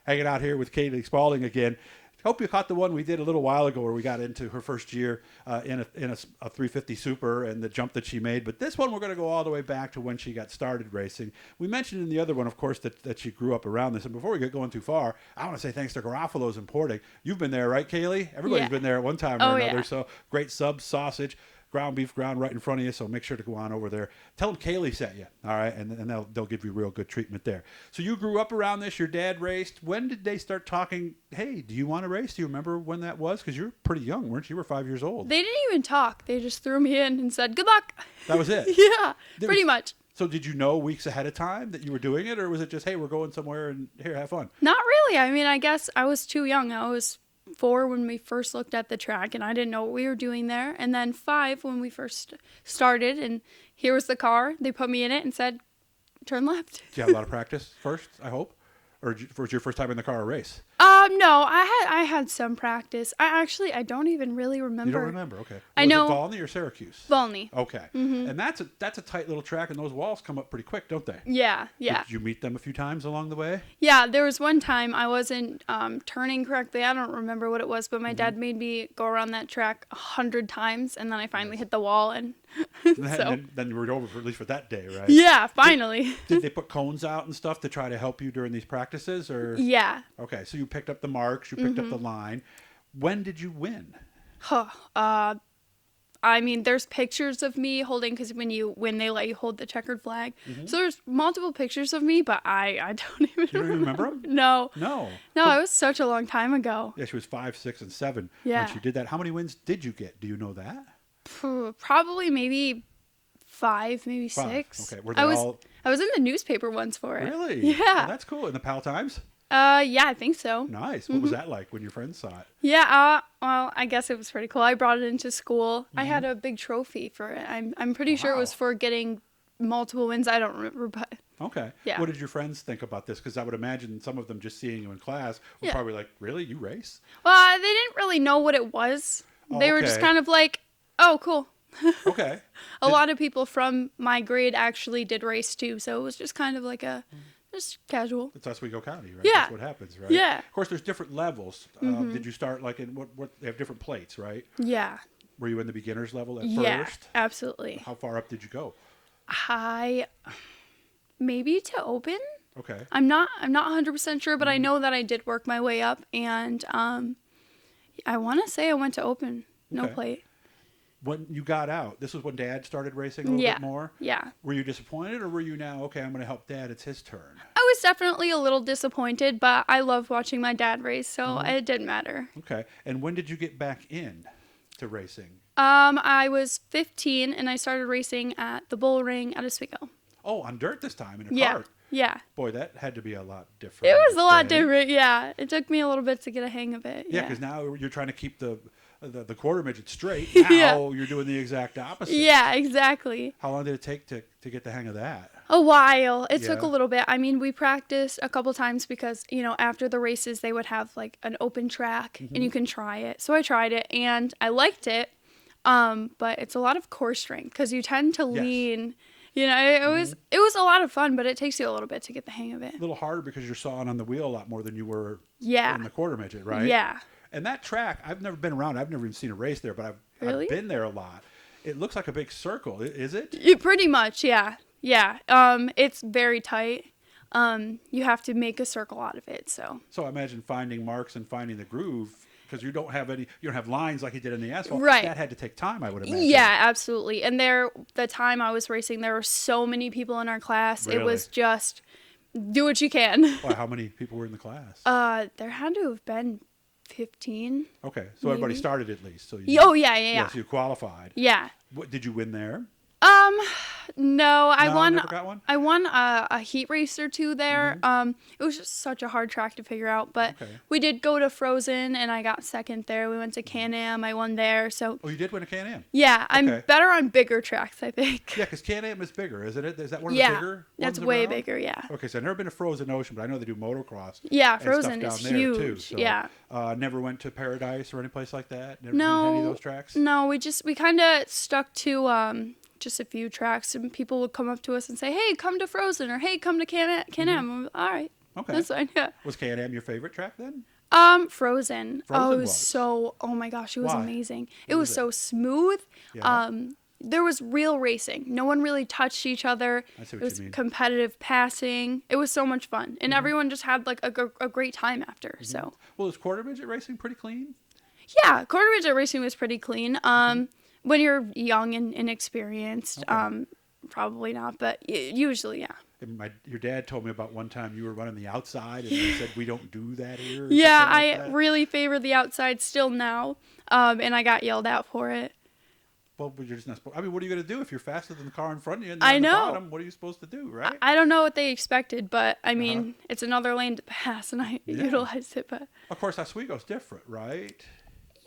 hanging out here with Kaylee Spaulding again. Hope you caught the one we did a little while ago where we got into her first year in a 350 Super and the jump that she made. But this one, we're going to go all the way back to when she got started racing. We mentioned in the other one, of course, that she grew up around this. And before we get going too far, I want to say thanks to Garofalo's Importing. You've been there, right, Kaylee? Everybody's been there at one time or another. Yeah. So great subs, sausage, ground beef ground right in front of you, so make sure to go on over there. Tell them Kaylee sent you, all right, and they'll give you real good treatment there. So you grew up around this. Your dad raced. When did they start talking, hey, do you want to race? Do you remember when that was? Because you were pretty young, weren't you? You were 5 years old. They didn't even talk. They just threw me in and said, good luck. That was it? Yeah, pretty much. So did you know weeks ahead of time that you were doing it, or was it just, hey, we're going somewhere and here, have fun? Not really. I mean, I guess I was too young. I was 4 when we first looked at the track, and I didn't know what we were doing there. And then 5 when we first started, and here was the car. They put me in it and said, turn left. Did you have a lot of practice first, I hope? Or was your first time in the car a race? No, I had some practice. I don't even really remember. You don't remember? Okay. I know. Was it Volney or Syracuse? Volney. Okay. Mm-hmm. And that's a tight little track, and those walls come up pretty quick, don't they? Yeah. Did you meet them a few times along the way? Yeah, there was one time I wasn't turning correctly. I don't remember what it was, but my dad made me go around that track 100 times, and then I finally hit the wall, and then you were over at least for that day, right? Yeah, finally. Did they put cones out and stuff to try to help you during these practices, or? Yeah. Okay, so you picked up the marks, you picked up the line. When did you win? I mean, there's pictures of me holding, because when you win, they let you hold the checkered flag. Mm-hmm. So there's multiple pictures of me, but I don't even You don't even remember them? No. No, it was such a long time ago. Yeah, she was 5, 6, and 7 when she did that. How many wins did you get? Do you know that? Probably maybe 5, maybe 6. Okay, were they I was in the newspaper once for it. Really? Yeah. Well, that's cool. In the Pal Times? Yeah, I think so. Nice. What was that like when your friends saw it? Yeah, well, I guess it was pretty cool. I brought it into school. I had a big trophy for it. I'm pretty sure it was for getting multiple wins. I don't remember, but... Okay. Yeah. What did your friends think about this? Because I would imagine some of them just seeing you in class were probably like, really? You race? Well, they didn't really know what it was. They were just kind of like, oh, cool. Okay. A lot of people from my grade actually did race too, so it was just kind of like just casual. It's Oswego County, right? Yeah. That's what happens, right? Yeah. Of course, there's different levels. Did you start like in what? They have different plates, right? Yeah. Were you in the beginner's level at Yeah, first? absolutely. How far up did you go? Maybe to open. Okay. I'm not 100% sure, but I know that I did work my way up, and I want to say I went to open, no plate. When you got out, this was when Dad started racing a little bit more? Yeah. Were you disappointed, or were you now, okay, I'm going to help Dad, it's his turn? I was definitely a little disappointed, but I love watching my dad race, so it didn't matter. Okay. And when did you get back in to racing? I was 15, and I started racing at the bull ring at Oswego. Oh, on dirt this time, in a cart? Yeah. Boy, that had to be a lot different. It was a lot different, yeah. It took me a little bit to get a hang of it. Yeah, because now you're trying to keep the quarter midget straight. Now you're doing the exact opposite. Yeah, exactly. How long did it take to get the hang of that? A while. It took a little bit. I mean, we practiced a couple times because, after the races, they would have like an open track and you can try it. So I tried it and I liked it. But it's a lot of core strength because you tend to lean. It was a lot of fun, but it takes you a little bit to get the hang of it. A little harder because you're sawing on the wheel a lot more than you were in the quarter midget, right? Yeah. And that track, I've never been around. I've never even seen a race there, but I've been there a lot. It looks like a big circle. Is it? Pretty much, yeah. Yeah. It's very tight. You have to make a circle out of it. So I imagine finding marks and finding the groove, because you don't have lines like you did in the asphalt. Right. That had to take time, I would imagine. Yeah, absolutely. And the time I was racing, there were so many people in our class. Really? It was just do what you can. Well, how many people were in the class? There had to have been 15. Okay, so maybe. Everybody started at least. So yeah. So you qualified. Yeah. What did you win there? No, I won. Never got one? I won a heat race or two there. It was just such a hard track to figure out, but we did go to Frozen, and I got second there. We went to Can-Am. I won there. So. Oh, you did win a Can-Am? Yeah, I'm better on bigger tracks, I think. Yeah, because Can-Am is bigger, isn't it? Is that one of the bigger ones that's way around? Bigger. Yeah. Okay, so I've never been to Frozen Ocean, but I know they do motocross. Yeah, Frozen is huge. Too, so, yeah. Never went to Paradise or any place like that. Never no. been to any of those tracks. No, we kind of stuck to just a few tracks, and people would come up to us and say, "Hey, come to Frozen," or "Hey, come to Can-Am." All right. Okay. That's fine. Yeah. Was Can-Am your favorite track then? Frozen. Frozen It was was. so. Oh my gosh, it was Why? amazing. It What was was so smooth. Yeah. There was real racing. No one really touched each other. I see It what was you mean. competitive passing. It was so much fun, and everyone just had like a great time after. So Well, is quarter midget racing pretty clean? yeah, quarter midget racing was pretty clean. When you're young and inexperienced, Okay. probably not, but usually, yeah. And your dad told me about one time you were running the outside, and they said we don't do that here. Or Yeah, something like I that. really favor the outside still now, and I got yelled at for it. Well, but you're just not supposed. I mean, what are you going to do if you're faster than the car in front of you and I you're on the know. bottom? What are you supposed to do, right? I don't know what they expected, but I mean, it's another lane to pass, and I utilized it. But Of course, Oswego's different, right?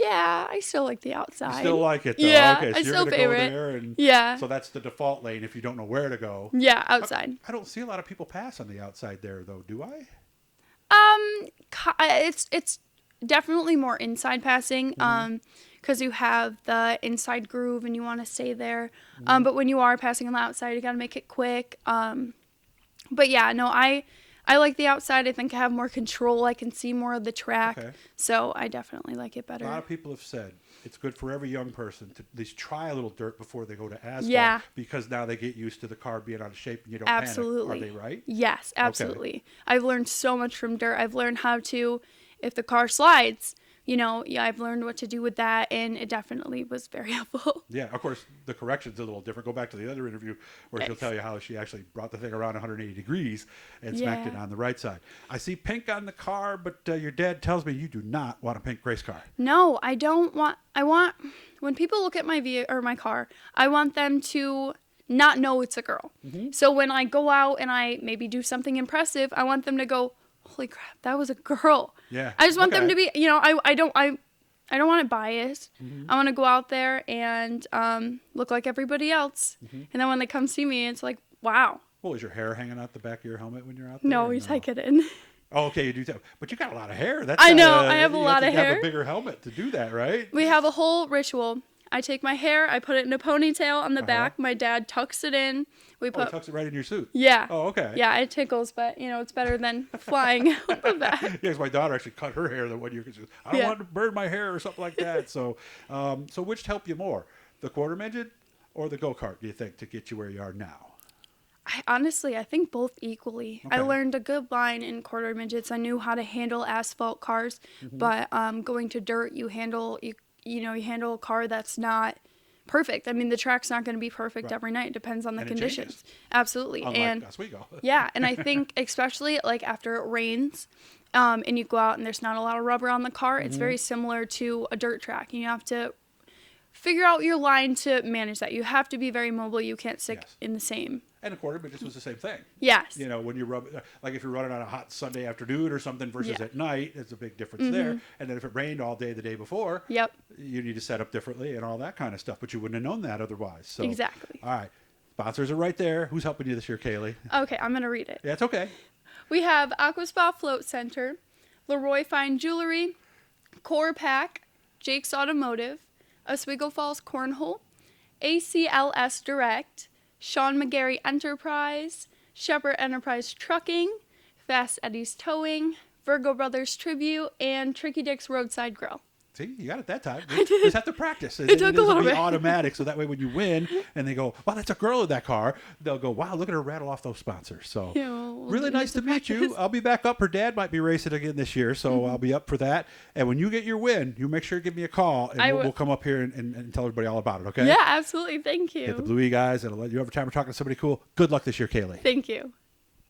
yeah, I still like the outside. You still like it, though. Yeah, Okay, so I you're still going to favor go it. there, and Yeah. so that's the default lane if you don't know where to go. Yeah, outside. I don't see a lot of people pass on the outside there, though. Do I? It's definitely more inside passing. Because you have the inside groove and you want to stay there. But when you are passing on the outside, you got to make it quick. But yeah, no, I like the outside. I think I have more control. I can see more of the track. Okay. So I definitely like it A lot better. of people have said it's good for every young person to at least try a little dirt before they go to asphalt. Yeah. Because now they get used to the car being out of shape and you don't Absolutely. panic. Are they right? Yes, absolutely. I've learned so much from dirt. I've learned how to, if the car slides, I've learned what to do with that, and it definitely was very helpful. Yeah, of course, the correction's a little different. Go back to the other interview where she'll tell you how she actually brought the thing around 180 degrees and smacked it Yeah. on the right side. I see pink on the car, but your dad tells me you do not want a pink race car. No, I don't want. When people look at my vehicle or my car, I want them to not know it's a girl. So when I go out and I maybe do something impressive, I want them to go, "Holy crap, that was a girl." Yeah. I just want them Okay. to be, I don't want it biased. I want to go out there and look like everybody else. And then when they come see me, it's like, wow. Well, is your hair hanging out the back of your helmet when you're out there? No, or we take it in. Oh, okay, you do too. But you got a lot of hair. That's I know, I have a you lot to of have hair. a bigger helmet to do that, right? We have a whole ritual. I take my hair, I put it in a ponytail on the back. My dad tucks it in. We Oh, put it tucks it right in your suit. Yeah. Oh, okay. Yeah, it tickles, but it's better than flying out the back. Yeah, 'cause my daughter actually cut her hair the one year because she goes, I don't Yeah. want to burn my hair or something like that. So, so which helped you more, the quarter midget or the go-kart, do you think, to get you where you are now? I think both equally. I Okay. learned a good line in quarter midgets. I knew how to handle asphalt cars, but going to dirt, you handle a car that's not perfect. I mean, the track's not going to be perfect Right. every night. It depends on the And it conditions. changes. Absolutely. Unlike And Oswego. yeah, and I think especially like after it rains, and you go out and there's not a lot of rubber on the car, it's very similar to a dirt track. You have to figure out your line to manage that. You have to be very mobile. You can't stick Yes. in the same. And the quarter midget was the same thing. Yes. You know, when you rub, like if you're running on a hot Sunday afternoon or something versus Yeah. at night, there's a big difference there. And then if it rained all day the day before, Yep. you need to set up differently and all that kind of stuff. But you wouldn't have known that otherwise. So, Exactly. All right. Sponsors are right there. Who's helping you this year, Kaylee? Okay, I'm going to read it. Yeah, it's okay. We have Aquaspa Float Center, Leroy Fine Jewelry, Core Pack, Jake's Automotive, Oswego Falls Cornhole, ACLS Direct, Sean McGarry Enterprise, Shepherd Enterprise Trucking, Fast Eddie's Towing, Virgo Brothers Tribute, and Tricky Dick's Roadside Grill. See, you got it that time. I did. You just have to practice. It took a doesn't little be bit. automatic, so that way when you win and they go, wow, that's a girl in that car, they'll go, wow, look at her rattle off those sponsors. So Yeah, we'll really do nice to some meet you. practice. I'll be back up. Her dad might be racing again this year, so Mm-hmm. I'll be up for that. And when you get your win, you make sure to give me a call, and I we'll will. come up here and tell everybody all about it, okay? Yeah, absolutely. Thank Get the you. Bluey guys, and I'll let you have a time we're talking to somebody cool. Good luck this year, Kaylee. Thank you.